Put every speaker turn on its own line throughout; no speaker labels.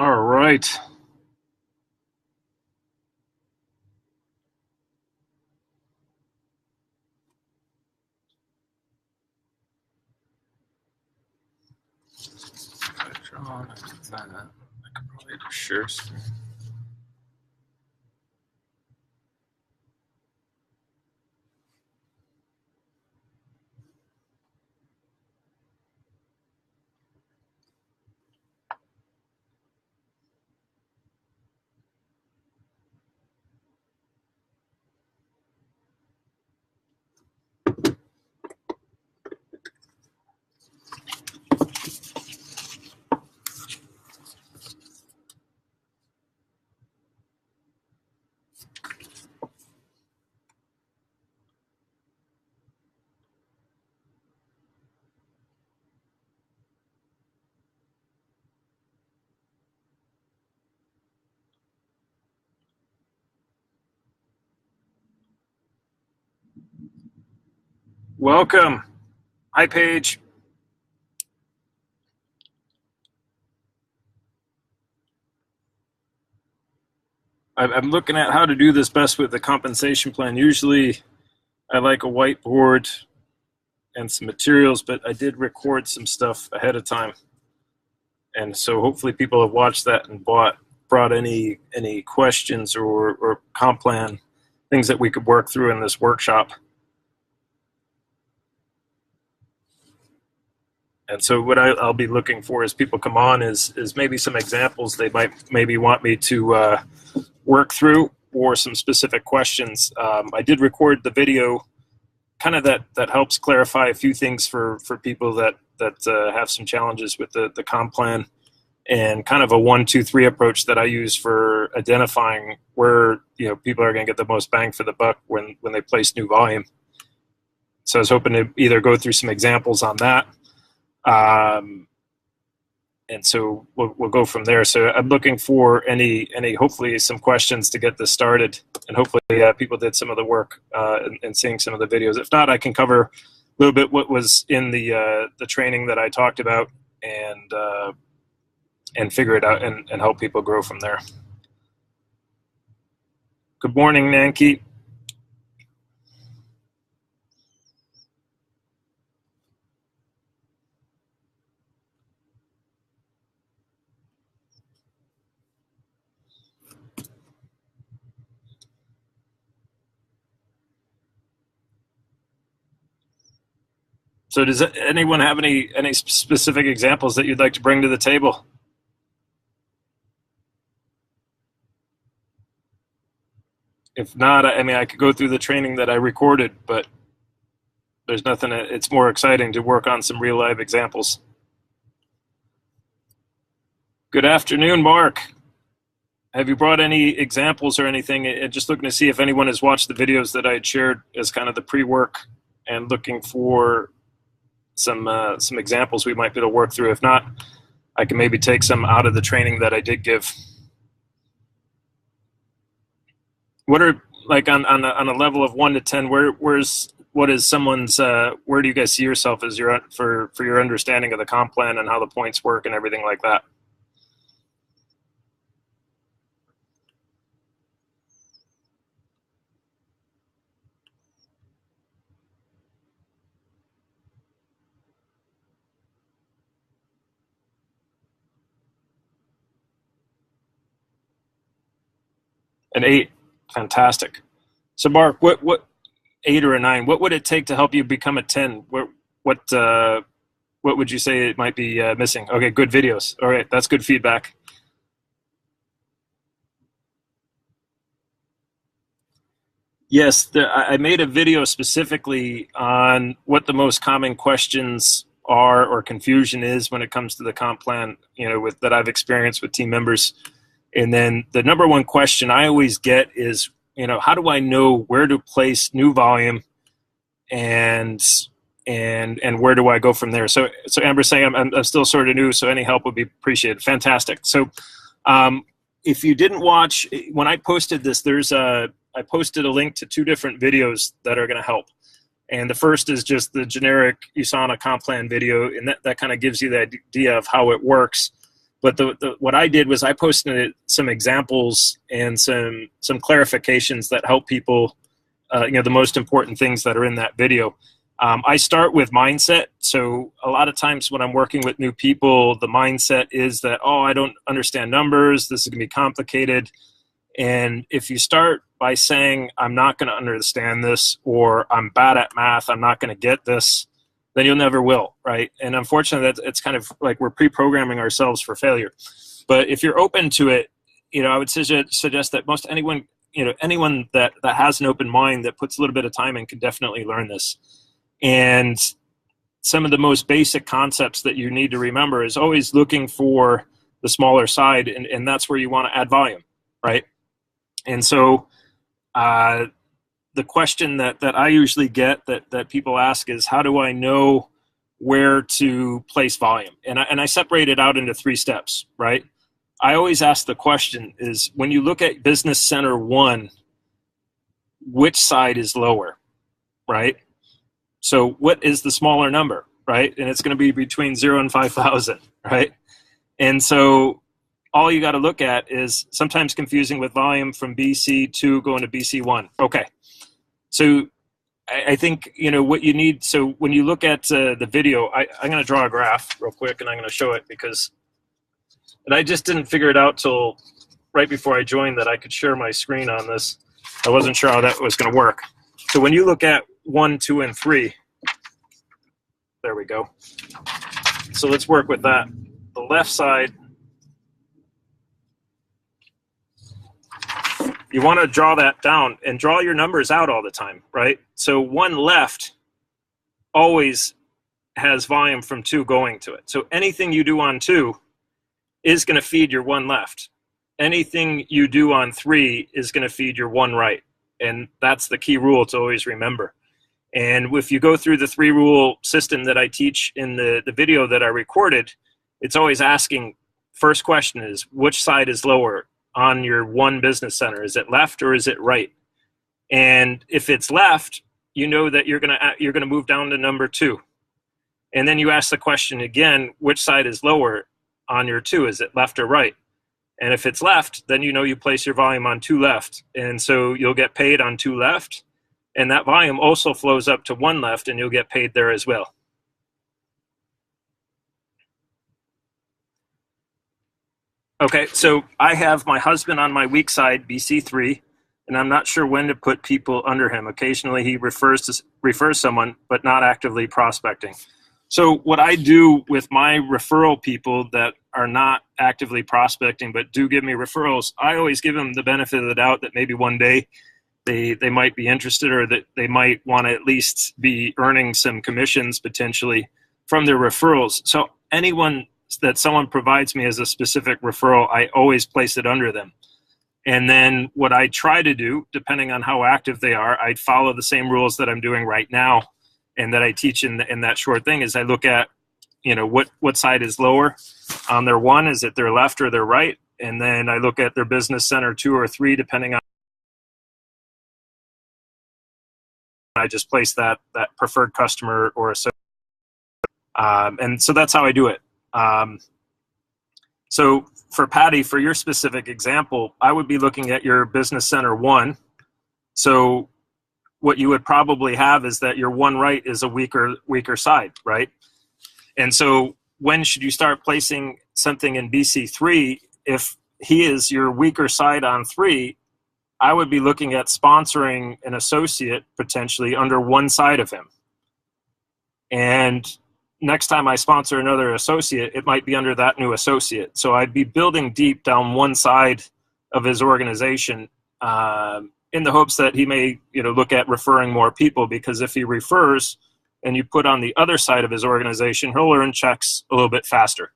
All right. John, I could probably do share screen. Welcome. Hi, Paige. I'm looking at how to do this best with the compensation plan. Usually I like a whiteboard and some materials, but I did record some stuff ahead of time. And so hopefully people have watched that and brought any questions or comp plan things that we could work through in this workshop. And so what I'll be looking for as people come on is maybe some examples they might maybe want me to work through, or some specific questions. I did record the video, kind of that helps clarify a few things for people that have some challenges with the comp plan, and kind of a 1, 2, 3 approach that I use for identifying where people are going to get the most bang for the buck when they place new volume. So I was hoping to either go through some examples on that. And so we'll go from there. So I'm looking for any hopefully some questions to get this started, and hopefully people did some of the work and seeing some of the videos. If not, I can cover a little bit what was in the training that I talked about, and figure it out and help people grow from there. Good morning, Nanki. So does anyone have any specific examples that you'd like to bring to the table? If not, I mean, I could go through the training that I recorded, but there's nothing. It's more exciting to work on some real live examples. Good afternoon, Mark. Have you brought any examples or anything? Just looking to see if anyone has watched the videos that I had shared as kind of the pre-work, and looking for some examples we might be able to work through. If not, I can maybe take some out of the training that I did give. What are, like, on a level of 1 to 10, what is someone's where do you guys see yourself as for your understanding of the comp plan and how the points work and everything like that? An 8, fantastic. So Mark, what 8 or a 9? What would it take to help you become a 10? What would you say it might be missing? Okay, good videos. All right, that's good feedback. Yes, I made a video specifically on what the most common questions are or confusion is when it comes to the comp plan, that I've experienced with team members. And then the number one question I always get is, how do I know where to place new volume, and where do I go from there? So Amber's saying I'm still sort of new, so any help would be appreciated. Fantastic. So if you didn't watch, when I posted this, I posted a link to 2 different videos that are going to help. And the first is just the generic USANA comp plan video, and that kind of gives you the idea of how it works. But what I did was I posted some examples and some clarifications that help people, the most important things that are in that video. I start with mindset. So a lot of times when I'm working with new people, the mindset is that, oh, I don't understand numbers. This is going to be complicated. And if you start by saying, I'm not going to understand this, or I'm bad at math, I'm not going to get this, then you'll never will, right? And unfortunately, it's kind of like we're pre-programming ourselves for failure. But if you're open to it, I would suggest that most anyone that has an open mind that puts a little bit of time in can definitely learn this. And some of the most basic concepts that you need to remember is always looking for the smaller side, and that's where you want to add volume, right? And so the question that I usually get that people ask is, how do I know where to place volume? And I separate it out into 3 steps, right? I always ask the question is, when you look at Business Center 1, which side is lower, right? So what is the smaller number, right? And it's going to be between 0 and 5,000, right? And so all you got to look at is sometimes confusing with volume from BC2 going to BC1. Okay. So I think, what you need, so when you look at the video, I'm going to draw a graph real quick and I'm going to show it and I just didn't figure it out till right before I joined that I could share my screen on this. I wasn't sure how that was going to work. So when you look at 1, 2, and 3, there we go. So let's work with that. The left side, you want to draw that down and draw your numbers out all the time, right? So 1 left always has volume from 2 going to it. So anything you do on 2 is going to feed your 1 left. Anything you do on 3 is going to feed your 1 right. And that's the key rule to always remember. And if you go through the 3-rule system that I teach in the video that I recorded, it's always asking, first question is, which side is lower on your 1 business center? Is it left or is it right? And if it's left, you know that you're gonna move down to number 2. And then you ask the question again, which side is lower on your 2? Is it left or right? And if it's left, then you place your volume on 2 left. And so you'll get paid on 2 left. And that volume also flows up to 1 left, and you'll get paid there as well. Okay, so I have my husband on my weak side, BC3, and I'm not sure when to put people under him. Occasionally he refers someone, but not actively prospecting. So what I do with my referral people that are not actively prospecting but do give me referrals, I always give them the benefit of the doubt that maybe one day they might be interested, or that they might want to at least be earning some commissions potentially from their referrals. So anyone that someone provides me as a specific referral, I always place it under them. And then what I try to do, depending on how active they are, I follow the same rules that I'm doing right now and that I teach in that short thing, is I look at, what side is lower on their 1, is it their left or their right? And then I look at their business center 2 or 3, depending on, I just place that preferred customer or associate. And so that's how I do it. So for Patty, for your specific example, I would be looking at your business center 1. So what you would probably have is that your 1 right is a weaker side, right? And so when should you start placing something in BC3? If he is your weaker side on 3, I would be looking at sponsoring an associate potentially under 1 side of him. And next time I sponsor another associate, it might be under that new associate. So I'd be building deep down 1 side of his organization in the hopes that he may look at referring more people, because if he refers and you put on the other side of his organization, he'll earn checks a little bit faster.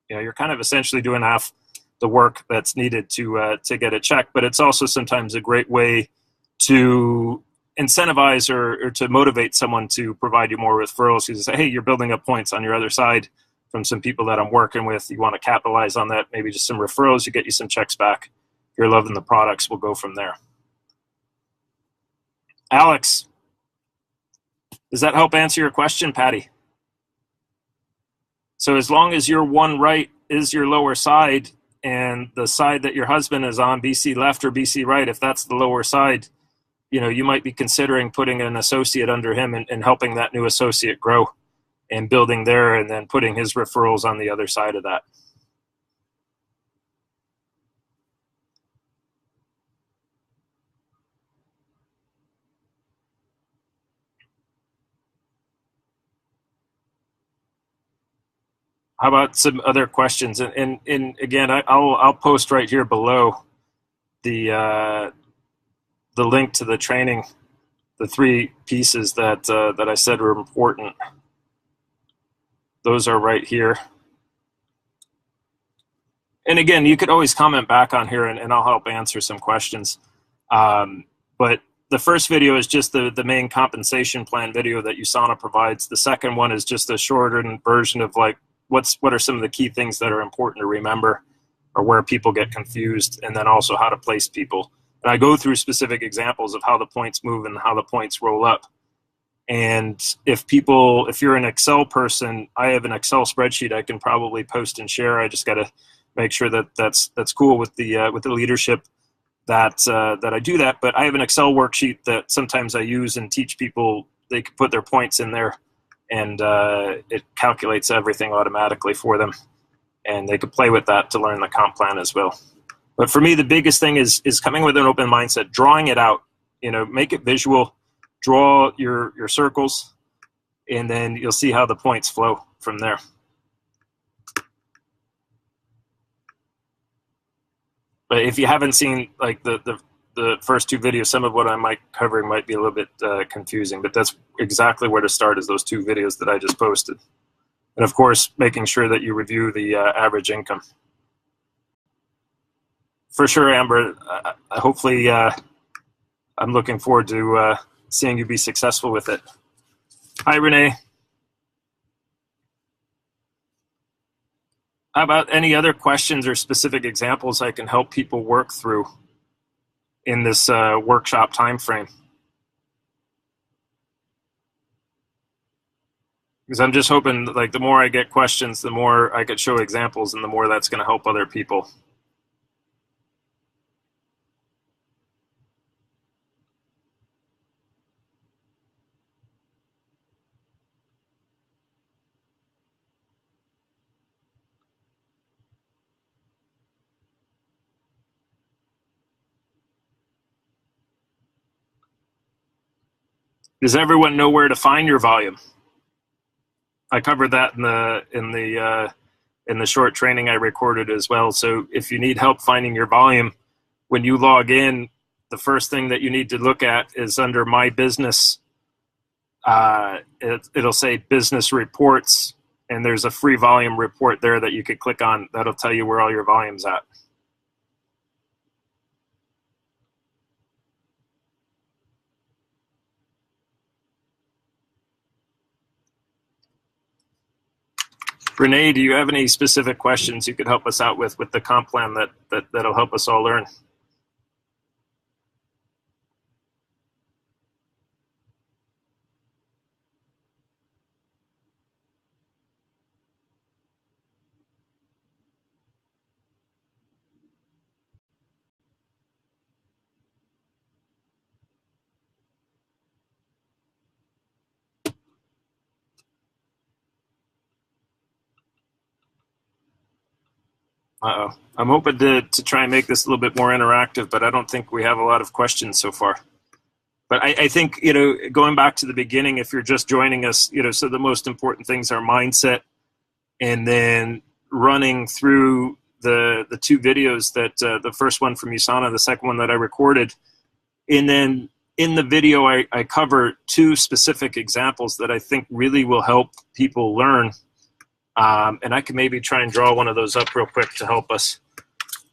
You're kind of essentially doing half the work that's needed to get a check, but it's also sometimes a great way to incentivize or to motivate someone to provide you more referrals. You say, hey, you're building up points on your other side from some people that I'm working with. You want to capitalize on that, maybe just some referrals, you get you some checks back. If you're loving the products, we'll go from there. Alex, does that help answer your question, Patty? So as long as your 1 right is your lower side, and the side that your husband is on, BC left or BC right, if that's the lower side, you might be considering putting an associate under him and helping that new associate grow and building there, and then putting his referrals on the other side of that. How about some other questions? And again, I'll post right here below the link to the training, the 3 pieces that I said were important. Those are right here. And again, you could always comment back on here, and I'll help answer some questions. But the first video is just the main compensation plan video that USANA provides. The second one is just a shortened version of like, what are some of the key things that are important to remember, or where people get confused, and then also how to place people. And I go through specific examples of how the points move and how the points roll up. And if you're an Excel person, I have an Excel spreadsheet I can probably post and share. I just got to make sure that that's cool with the leadership that I do that. But I have an Excel worksheet that sometimes I use and teach people. They can put their points in there, and it calculates everything automatically for them, and they could play with that to learn the comp plan as well. But for me, the biggest thing is coming with an open mindset, drawing it out. Make it visual, draw your circles, and then you'll see how the points flow from there. But if you haven't seen like the first 2 videos, some of what I might covering might be a little bit confusing, but that's exactly where to start, is those 2 videos that I just posted. And of course, making sure that you review the average income. For sure, Amber, hopefully I'm looking forward to seeing you be successful with it. Hi, Renee. How about any other questions or specific examples I can help people work through in this workshop time frame? Because I'm just hoping, like, the more I get questions, the more I could show examples, and the more that's going to help other people. Does everyone know where to find your volume? I covered that in the short training I recorded as well. So if you need help finding your volume, when you log in, the first thing that you need to look at is under My Business. It'll say Business Reports, and there's a free volume report there that you could click on. That'll tell you where all your volume's at. Renee, do you have any specific questions you could help us out with the comp plan that'll help us all learn? Uh-oh. I'm hoping to try and make this a little bit more interactive, but I don't think we have a lot of questions so far. But I think, going back to the beginning, if you're just joining us, so the most important things are mindset, and then running through the 2 videos that the first one from USANA, the second one that I recorded. And then in the video, I cover 2 specific examples that I think really will help people learn. And I can maybe try and draw one of those up real quick to help us,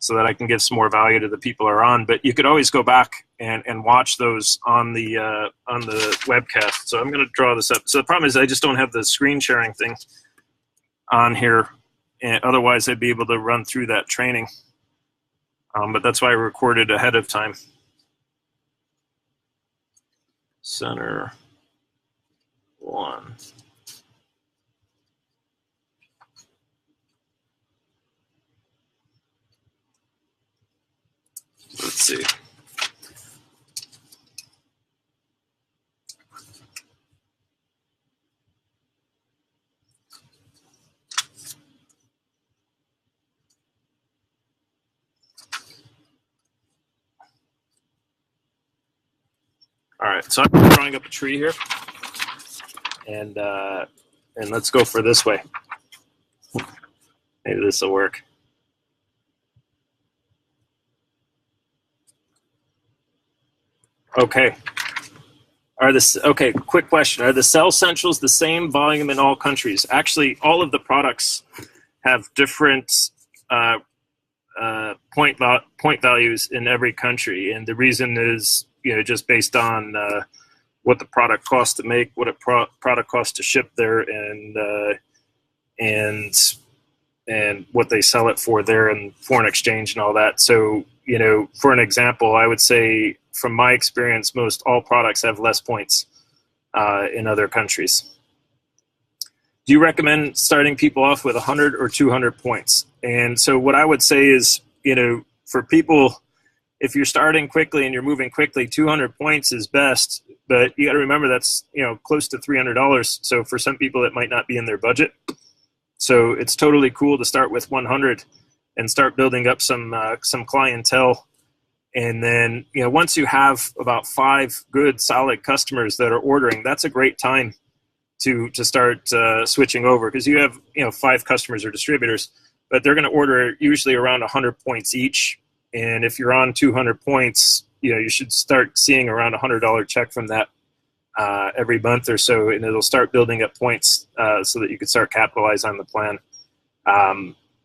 so that I can give some more value to the people who are on. But you could always go back and watch those on the webcast. So I'm going to draw this up. So the problem is I just don't have the screen sharing thing on here. And otherwise, I'd be able to run through that training. But that's why I recorded ahead of time. Center 1. Let's see. All right, so I'm drawing up a tree here, and let's go for this way. Maybe this will work. Okay. Okay, quick question. Are the cell centrals the same volume in all countries? Actually, all of the products have different point values in every country, and the reason is, just based on what the product costs to make, what a product costs to ship there, and what they sell it for there, and foreign exchange and all that. So, for an example, I would say from my experience, most all products have less points in other countries. Do you recommend starting people off with 100 or 200 points? And so what I would say is, for people, if you're starting quickly and you're moving quickly, 200 points is best, but you got to remember that's, close to $300. So for some people, it might not be in their budget. So it's totally cool to start with 100 and start building up some clientele. And then, once you have about 5 good, solid customers that are ordering, that's a great time to start switching over, because you have 5 customers or distributors, but they're going to order usually around 100 points each. And if you're on 200 points, you should start seeing around $100 check from that every month or so, and it'll start building up points so that you can start capitalize on the plan.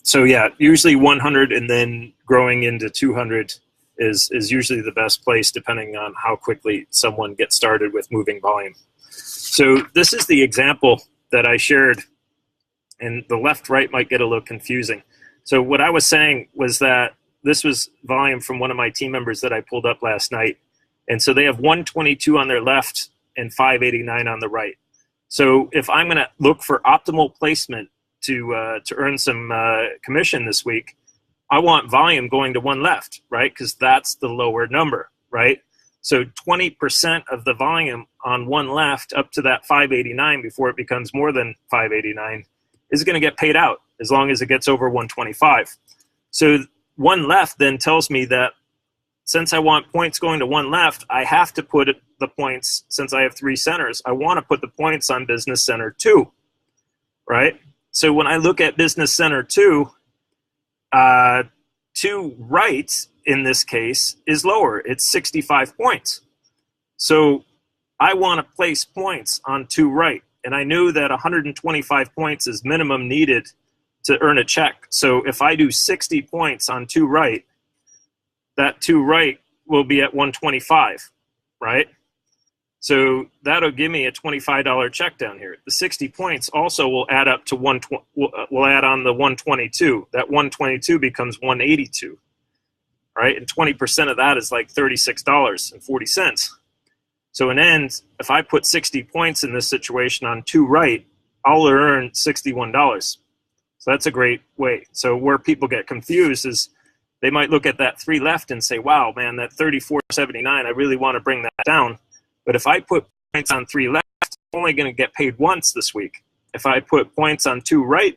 So yeah, usually 100 and then growing into 200 is usually the best place, depending on how quickly someone gets started with moving volume. So this is the example that I shared, and the left-right might get a little confusing. So what I was saying was that this was volume from one of my team members that I pulled up last night. And so they have 122 on their left and 589 on the right. So if I'm going to look for optimal placement to earn some commission this week, I want volume going to one left, right? Because that's the lower number, right? So 20% of the volume on one left up to that 589 before it becomes more than 589 is going to get paid out as long as it gets over 125. So one left then tells me that since I want points going to one left, I have to put the points, since I have 3 centers, I want to put the points on business center 2, right? So when I look at business center 2, 2 right in this case is lower. It's 65 points. So I want to place points on 2 right. And I knew that 125 points is minimum needed to earn a check. So if I do 60 points on 2 right, that 2 right will be at 125, right? So that'll give me a $25 check down here. The 60 points also will add up to will add on the 122. That 122 becomes 182, right? And 20% of that is like $36.40. So in end, if I put 60 points in this situation on 2 right, I'll earn $61. So that's a great way. So where people get confused is they might look at that 3 left and say, wow, man, that 34.79, I really want to bring that down. But if I put points on 3 left, I'm only going to get paid once this week. If I put points on 2 right,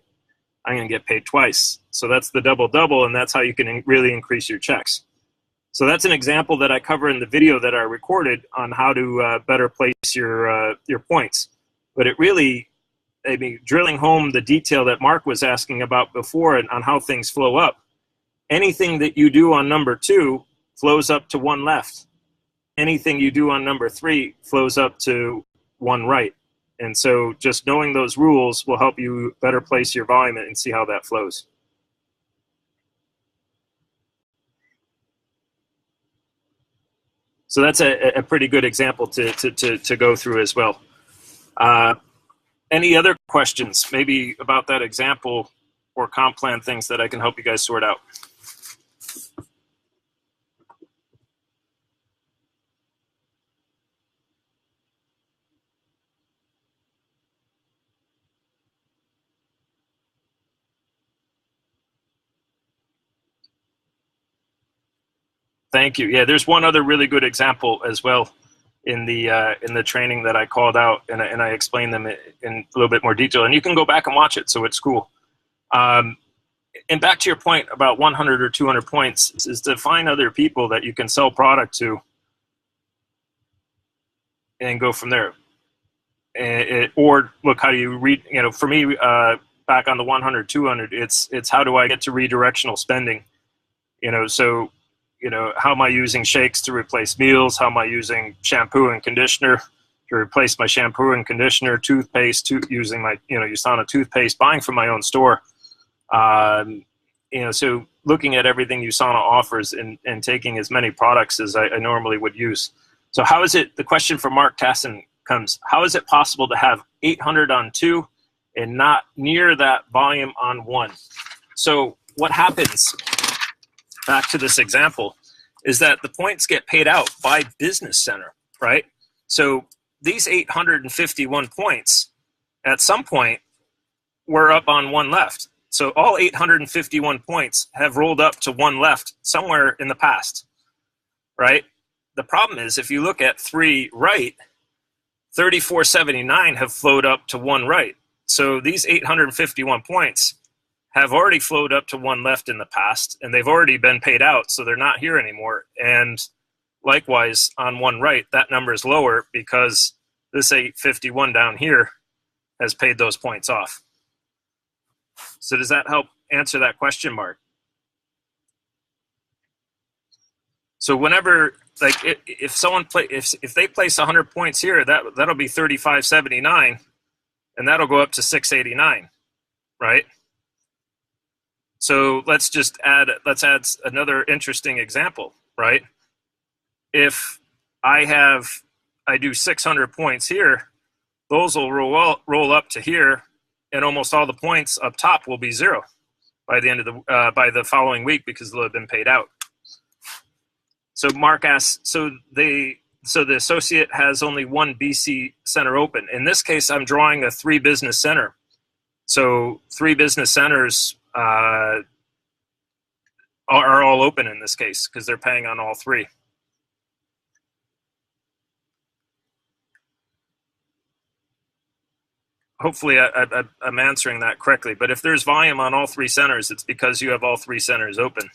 I'm going to get paid twice. So that's the double-double, and that's how you can really increase your checks. So that's an example that I cover in the video that I recorded on how to better place your points. But it really, drilling home the detail that Mark was asking about before and on how things flow up, anything that you do on number 2 flows up to 1 left. Anything you do on number 3 flows up to 1 right. And so just knowing those rules will help you better place your volume and see how that flows. So that's a pretty good example to go through as well. Any other questions maybe about that example or comp plan things that I can help you guys sort out? Thank Thank you. Yeah, there's one other really good example as well in the training that I called out, and I explained them in a little bit more detail. And you can go back and watch it, so it's cool. And back to your point about 100 or 200 points is to find other people that you can sell product to and go from there. Or look, how do you read, for me, back on the 100, 200, it's how do I get to redirectional spending? So, how am I using shakes to replace meals? How am I using shampoo and conditioner to replace my shampoo and conditioner, toothpaste, using my, USANA toothpaste, buying from my own store. So looking at everything USANA offers and taking as many products as I normally would use. So how is it, the question from Mark Tassin comes, how is it possible to have 800 on 2 and not near that volume on 1? So what happens, back to this example, is that the points get paid out by business center, right? So these 851 points, at some point, were up on 1 left. So all 851 points have rolled up to 1 left somewhere in the past, right? The problem is, if you look at 3 right, 3479 have flowed up to 1 right. So these 851 points have already flowed up to 1 left in the past, and they've already been paid out, so they're not here anymore. And likewise, on 1 right, that number is lower because this 851 down here has paid those points off. So does that help answer that question, Mark? So whenever, like, if someone if they place 100 points here, that'll be 3579, and that'll go up to 689, right? So let's add another interesting example, right? If I do 600 points here, those will roll up to here, and almost all the points up top will be 0 by the end of by the following week, because they'll have been paid out. So Mark asks, so the associate has only 1 BC center open. In this case, I'm drawing a 3 business center. So 3 business centers are all open in this case because they're paying on all 3. Hopefully I'm answering that correctly. But if there's volume on all 3 centers, it's because you have all 3 centers open.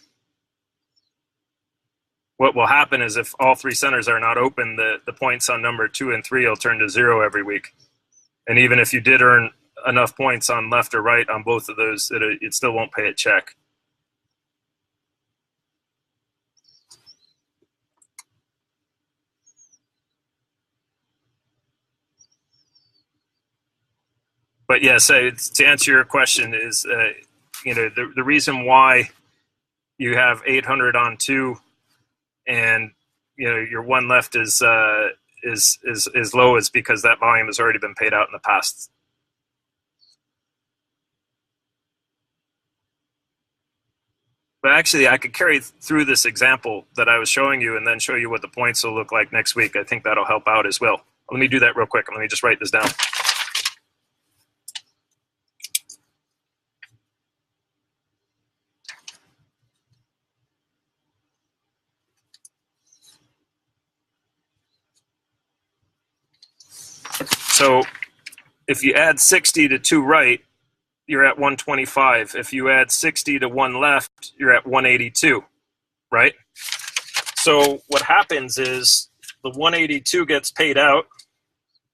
What will happen is if all 3 centers are not open, the points on number 2 and 3 will turn to 0 every week. And even if you did earn enough points on left or right on both of those, it still won't pay a check. But yes, to answer your question is, the reason why you have 800 on 2 and your 1 left is low is because that volume has already been paid out in the past. But actually, I could carry through this example that I was showing you and then show you what the points will look like next week. I think that'll help out as well. Let me do that real quick. Let me just write this down. So if you add 60 to 2 right, you're at 125. If you add 60 to 1 left, you're at 182, right? So what happens is the 182 gets paid out,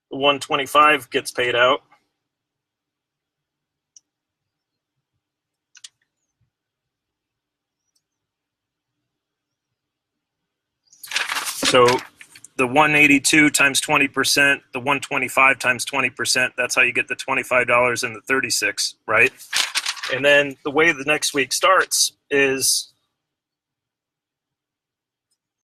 the 125 gets paid out, so the 182 times 20%, the 125 times 20%, that's how you get the $25 and the 36, right? And then the way the next week starts is